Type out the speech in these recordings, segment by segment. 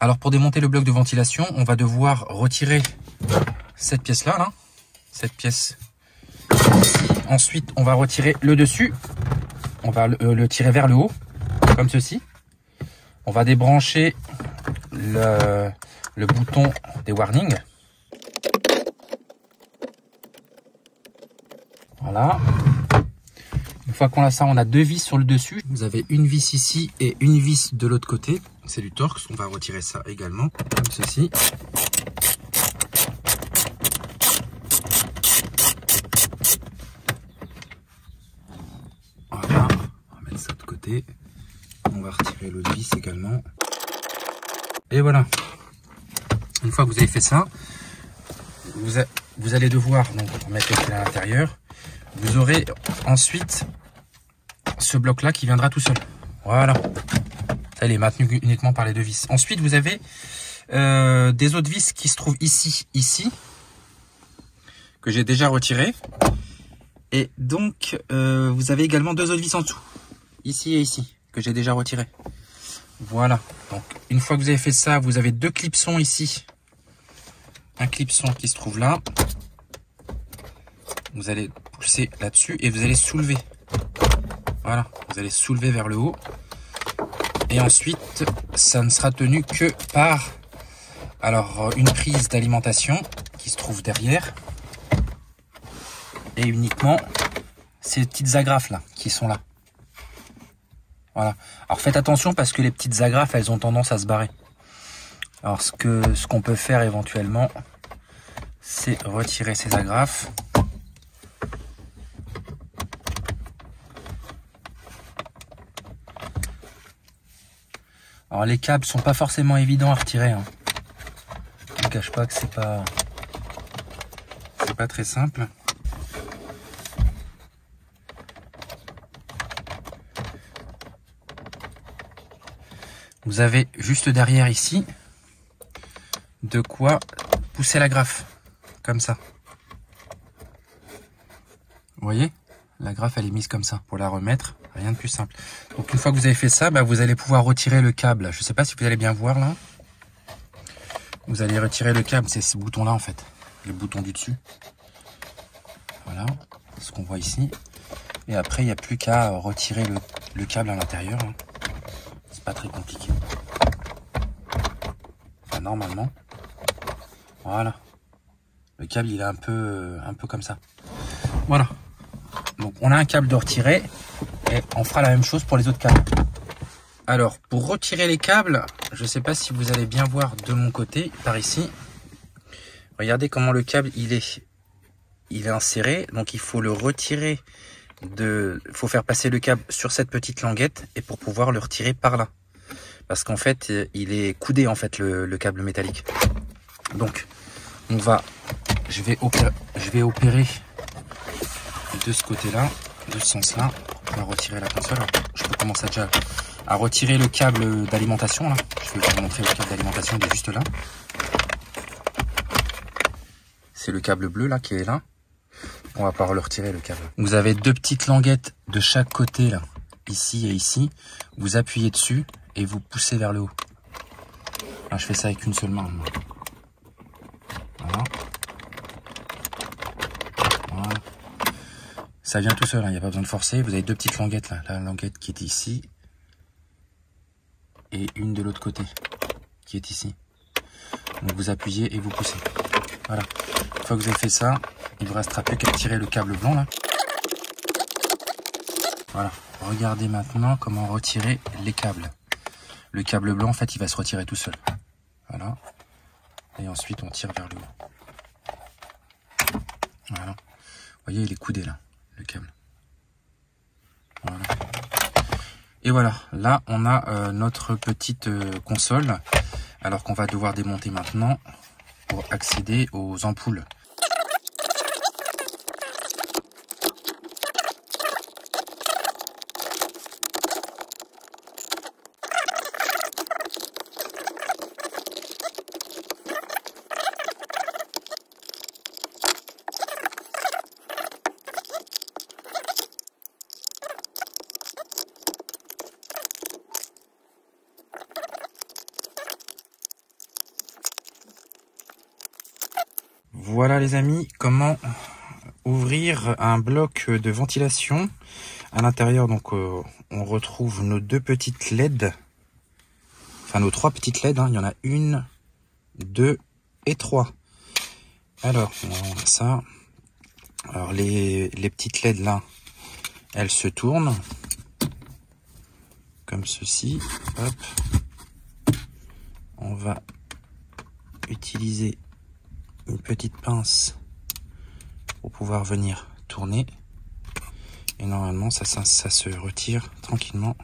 Alors pour démonter le bloc de ventilation, on va devoir retirer cette pièce-là, là. Cette pièce. Ensuite, on va retirer le dessus. On va le tirer vers le haut, comme ceci. On va débrancher le bouton des warnings. Voilà. Une fois qu'on a ça, on a deux vis sur le dessus. Vous avez une vis ici et une vis de l'autre côté. C'est du Torx. On va retirer ça également, comme ceci. Voilà. On va mettre ça de côté. On va retirer l'autre vis également. Et voilà. Une fois que vous avez fait ça, vous allez devoir donc mettre le fil à l'intérieur. Vous aurez ensuite ce bloc là qui viendra tout seul. Voilà. Elle est maintenue uniquement par les deux vis. Ensuite, vous avez des autres vis qui se trouvent ici, que j'ai déjà retiré. Et donc, vous avez également deux autres vis en dessous, ici et ici, que j'ai déjà retiré. Voilà. Donc, une fois que vous avez fait ça, vous avez deux clipsons ici. Un clipson qui se trouve là. Vous allez pousser là-dessus et vous allez soulever. Voilà. Vous allez soulever vers le haut. Et ensuite, ça ne sera tenu que par une prise d'alimentation qui se trouve derrière. Et uniquement ces petites agrafes là qui sont là. Voilà. Alors faites attention parce que les petites agrafes, elles ont tendance à se barrer. Alors ce qu'on peut faire éventuellement, c'est retirer ces agrafes. Alors les câbles sont pas forcément évidents à retirer. Hein. Je ne cache pas que c'est pas très simple. Vous avez juste derrière ici de quoi pousser l'agrafe, comme ça. Vous voyez, l'agrafe elle est mise comme ça pour la remettre, rien de plus simple. Donc une fois que vous avez fait ça, vous allez pouvoir retirer le câble. Je ne sais pas si vous allez bien voir là. Vous allez retirer le câble, c'est ce bouton là en fait, le bouton du dessus. Voilà, ce qu'on voit ici. Et après il n'y a plus qu'à retirer le câble à l'intérieur. Hein. C'est pas très compliqué. Enfin, normalement. Voilà. Le câble il est un peu comme ça. Voilà. Donc on a un câble de retirer et on fera la même chose pour les autres câbles. Alors pour retirer les câbles, je ne sais pas si vous allez bien voir de mon côté, par ici. Regardez comment le câble il est inséré. Donc il faut le retirer faut faire passer le câble sur cette petite languette et pour pouvoir le retirer par là. Parce qu'en fait il est coudé en fait le câble métallique. Donc je vais opérer de ce côté-là, de ce sens-là. On va retirer la console. Alors, je peux commencer déjà à retirer le câble d'alimentation. Là, je vais vous montrer le câble d'alimentation. Il est juste là. C'est le câble bleu là qui est là. On va pouvoir le retirer le câble. Vous avez deux petites languettes de chaque côté là, ici et ici. Vous appuyez dessus et vous poussez vers le haut. Là, je fais ça avec une seule main. Voilà. Voilà. Ça vient tout seul, il n'y a pas besoin de forcer. Vous avez deux petites languettes là. La languette qui est ici. Et une de l'autre côté. Qui est ici. Donc vous appuyez et vous poussez. Voilà. Une fois que vous avez fait ça, il ne vous restera plus qu'à tirer le câble blanc là. Voilà. Regardez maintenant comment retirer les câbles. Le câble blanc, en fait, il va se retirer tout seul. Voilà. Et ensuite, on tire vers le haut. Voilà. Vous voyez, il est coudé là. Le câble. Voilà. Et voilà, là on a notre petite console, alors qu'on va devoir démonter maintenant pour accéder aux ampoules. Voilà les amis, comment ouvrir un bloc de ventilation. À l'intérieur, donc on retrouve nos 2 petites LED, enfin nos 3 petites LED, hein. Il y en a 1, 2 et 3. Alors on a ça. Alors les petites LED là, elles se tournent comme ceci. Hop. On va utiliser une petite pince pour pouvoir venir tourner. Et normalement, ça se retire tranquillement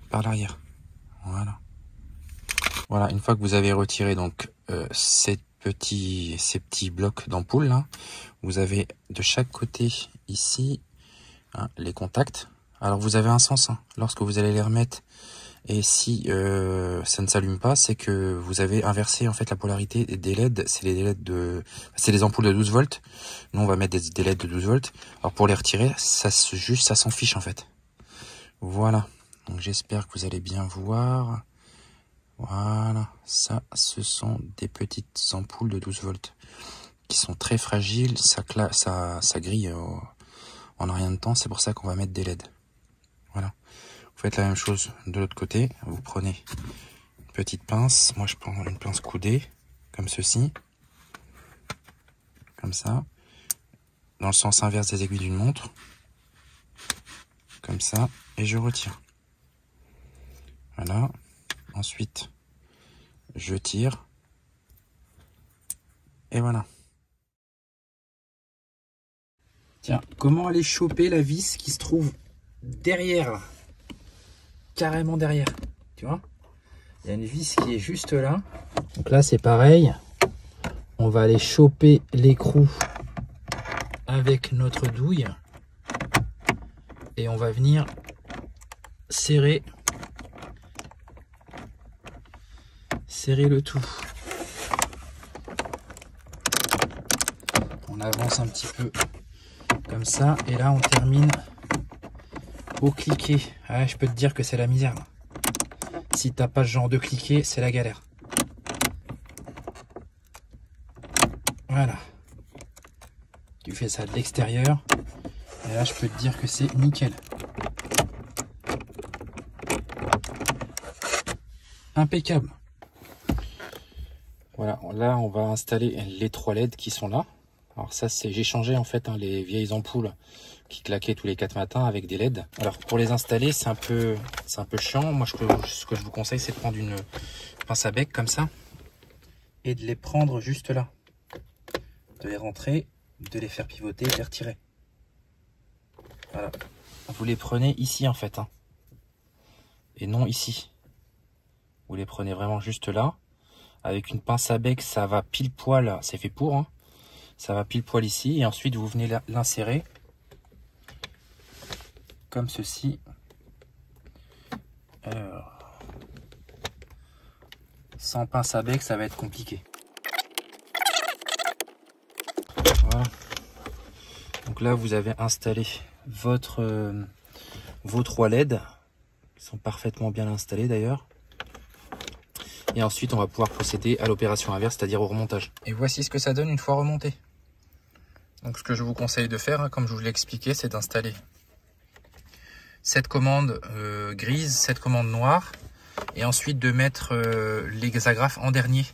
par l'arrière. Voilà. Voilà, une fois que vous avez retiré donc ces petits blocs d'ampoule là, vous avez de chaque côté ici hein, les contacts. Alors vous avez un sens hein, lorsque vous allez les remettre. Et si ça ne s'allume pas, c'est que vous avez inversé en fait la polarité des LED. C'est les ampoules de 12 volts. Nous on va mettre des LED de 12 volts. Alors pour les retirer, ça s'en fiche en fait. Voilà. Donc j'espère que vous allez bien voir. Voilà. Ça, ce sont des petites ampoules de 12 volts qui sont très fragiles. Ça grille en un rien de temps. C'est pour ça qu'on va mettre des LED. Voilà. Vous faites la même chose de l'autre côté. Vous prenez une petite pince. Moi, je prends une pince coudée, comme ceci. Comme ça. Dans le sens inverse des aiguilles d'une montre. Comme ça. Et je retire. Voilà. Ensuite, je tire. Et voilà. Tiens, comment aller choper la vis qui se trouve derrière là? Carrément derrière, tu vois, il y a une vis qui est juste là. Donc là c'est pareil, on va aller choper l'écrou avec notre douille et on va venir serrer le tout. On avance un petit peu comme ça et là on termine au cliquet. Ah, je peux te dire que c'est la misère là. Si t'as pas ce genre de cliquet, c'est la galère. Voilà. Tu fais ça de l'extérieur. Et là, je peux te dire que c'est nickel. Impeccable. Voilà, là on va installer les 3 LED qui sont là. Alors ça c'est, j'ai changé en fait hein, les vieilles ampoules qui claquaient tous les 4 matins avec des LED. Alors pour les installer c'est un peu chiant. Moi ce que je vous conseille c'est de prendre une pince à bec comme ça et de les prendre juste là, de les rentrer, de les faire pivoter, de les retirer. Voilà, vous les prenez ici en fait hein, et non ici. Vous les prenez vraiment juste là. Avec une pince à bec, ça va pile poil, c'est fait pour, hein. Ça va pile poil ici. Et ensuite, vous venez l'insérer comme ceci. Alors, sans pince à bec, ça va être compliqué. Voilà. Donc là, vous avez installé vos 3 LED. Ils sont parfaitement bien installés d'ailleurs. Et ensuite, on va pouvoir procéder à l'opération inverse, c'est-à-dire au remontage. Et voici ce que ça donne une fois remonté. Donc, ce que je vous conseille de faire, comme je vous l'ai expliqué, c'est d'installer cette commande grise, cette commande noire, et ensuite de mettre les agrafes en dernier.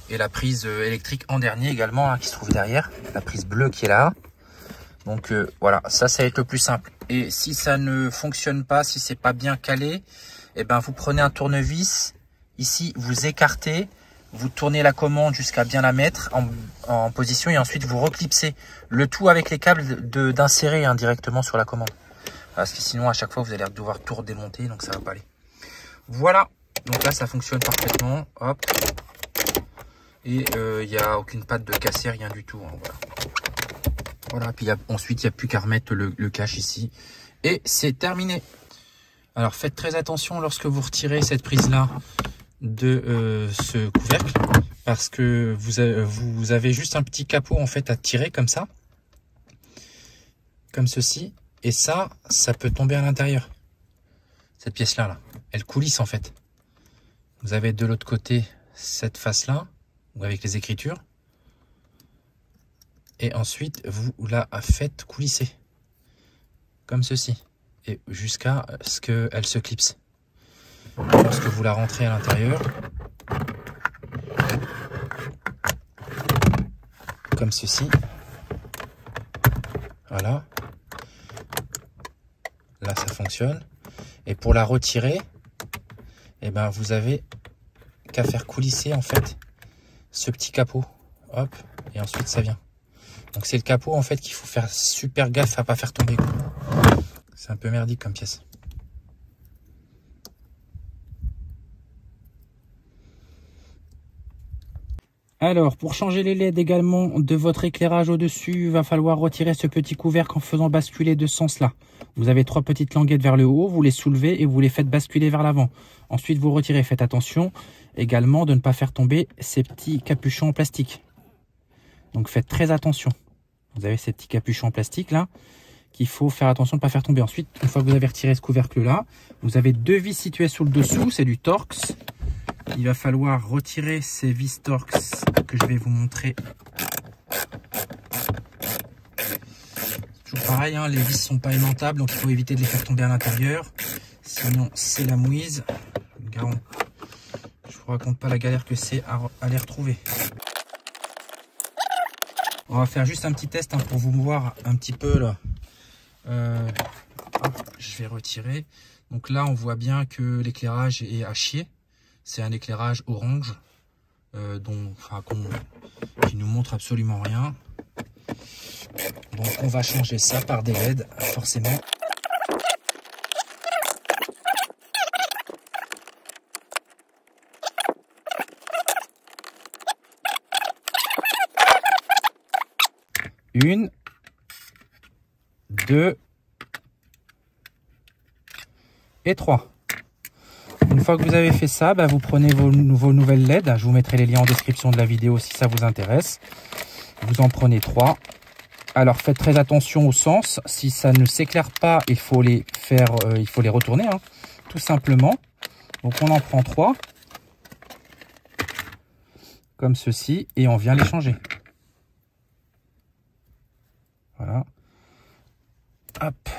Et la prise électrique en dernier également, hein, qui se trouve derrière. La prise bleue qui est là. Donc, voilà, ça va être le plus simple. Et si ça ne fonctionne pas, si c'est pas bien calé, eh ben, vous prenez un tournevis. Ici, vous écartez, vous tournez la commande jusqu'à bien la mettre en position et ensuite vous reclipsez le tout avec les câbles d'insérer directement sur la commande. Parce que sinon, à chaque fois, vous allez devoir tout redémonter, donc ça va pas aller. Voilà, donc là, ça fonctionne parfaitement. Hop. Et il n'y a aucune patte de cassé, rien du tout. Hein, voilà. Voilà, puis ensuite, il n'y a plus qu'à remettre le cache ici. Et c'est terminé. Alors, faites très attention lorsque vous retirez cette prise-là de ce couvercle, parce que vous avez juste un petit capot en fait à tirer comme ça, comme ceci, et ça peut tomber à l'intérieur. Cette pièce là, elle coulisse en fait. Vous avez de l'autre côté cette face là, ou avec les écritures, Et ensuite, vous la faites coulisser. Comme ceci. Et jusqu'à ce qu'elle se clipse. Lorsque vous la rentrez à l'intérieur. Comme ceci. Voilà. Là, ça fonctionne. Et pour la retirer, eh ben, vous avez qu'à faire coulisser en fait ce petit capot. Hop. Et ensuite, ça vient. Donc, c'est le capot en fait qu'il faut faire super gaffe à pas faire tomber. C'est un peu merdique comme pièce. Alors, pour changer les LED également de votre éclairage au-dessus, il va falloir retirer ce petit couvercle en faisant basculer de ce sens-là. Vous avez 3 petites languettes vers le haut, vous les soulevez et vous les faites basculer vers l'avant. Ensuite, vous retirez. Faites attention également de ne pas faire tomber ces petits capuchons en plastique. Donc, faites très attention. Vous avez ces petits capuchons en plastique là qu'il faut faire attention de ne pas faire tomber. Ensuite, une fois que vous avez retiré ce couvercle-là, vous avez 2 vis situées sur le dessous, c'est du Torx. Il va falloir retirer ces vis Torx que je vais vous montrer. Toujours pareil, hein, les vis sont pas aimantables, donc il faut éviter de les faire tomber à l'intérieur. Sinon, c'est la mouise. Je vous raconte pas la galère que c'est à les retrouver. On va faire juste un petit test hein, pour vous voir un petit peu là. Je vais retirer. Donc là, on voit bien que l'éclairage est à chier. C'est un éclairage orange qui nous montre absolument rien. Donc on va changer ça par des LED, forcément. Une, 2 et 3. Une fois que vous avez fait ça, vous prenez vos nouvelles LED. Je vous mettrai les liens en description de la vidéo si ça vous intéresse. Vous en prenez 3. Alors faites très attention au sens. Si ça ne s'éclaire pas, il faut les retourner, hein, tout simplement. Donc on en prend 3. Comme ceci. Et on vient les changer. Voilà. Hop.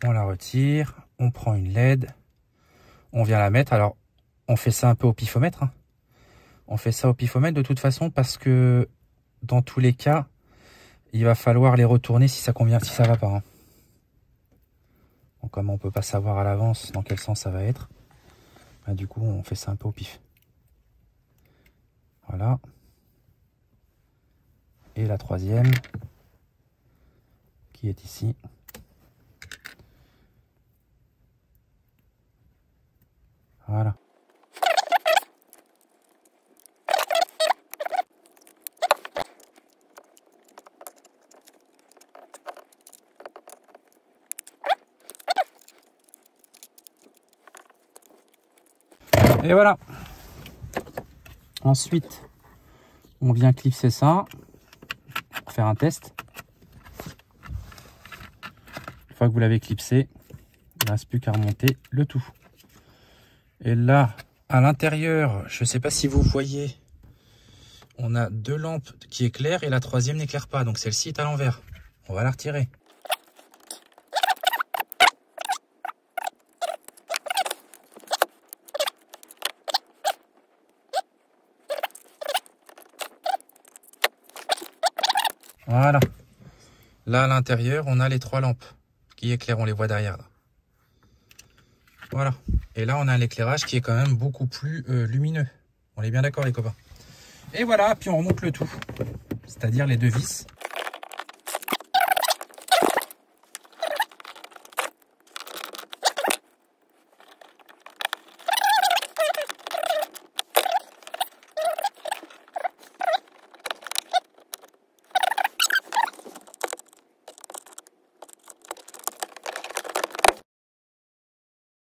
On la retire. On prend une LED. On vient la mettre. Alors, on fait ça un peu au pifomètre. Hein. On fait ça au pifomètre de toute façon parce que dans tous les cas, il va falloir les retourner si ça convient, si ça va pas. Hein. Donc, comme on peut pas savoir à l'avance dans quel sens ça va être, du coup, on fait ça un peu au pif. Voilà. Et la troisième qui est ici. Voilà. Et voilà. Ensuite, on vient clipser ça pour faire un test. Une fois que vous l'avez clipsé, il ne reste plus qu'à remonter le tout. Et là, à l'intérieur, je ne sais pas si vous voyez, on a 2 lampes qui éclairent et la troisième n'éclaire pas. Donc celle-ci est à l'envers. On va la retirer. Voilà. Là, à l'intérieur, on a les 3 lampes qui éclairent. On les voit derrière. Là. Voilà. Et là, on a un éclairage qui est quand même beaucoup plus lumineux. On est bien d'accord, les copains. Et voilà, puis on remonte le tout. C'est-à-dire les 2 vis.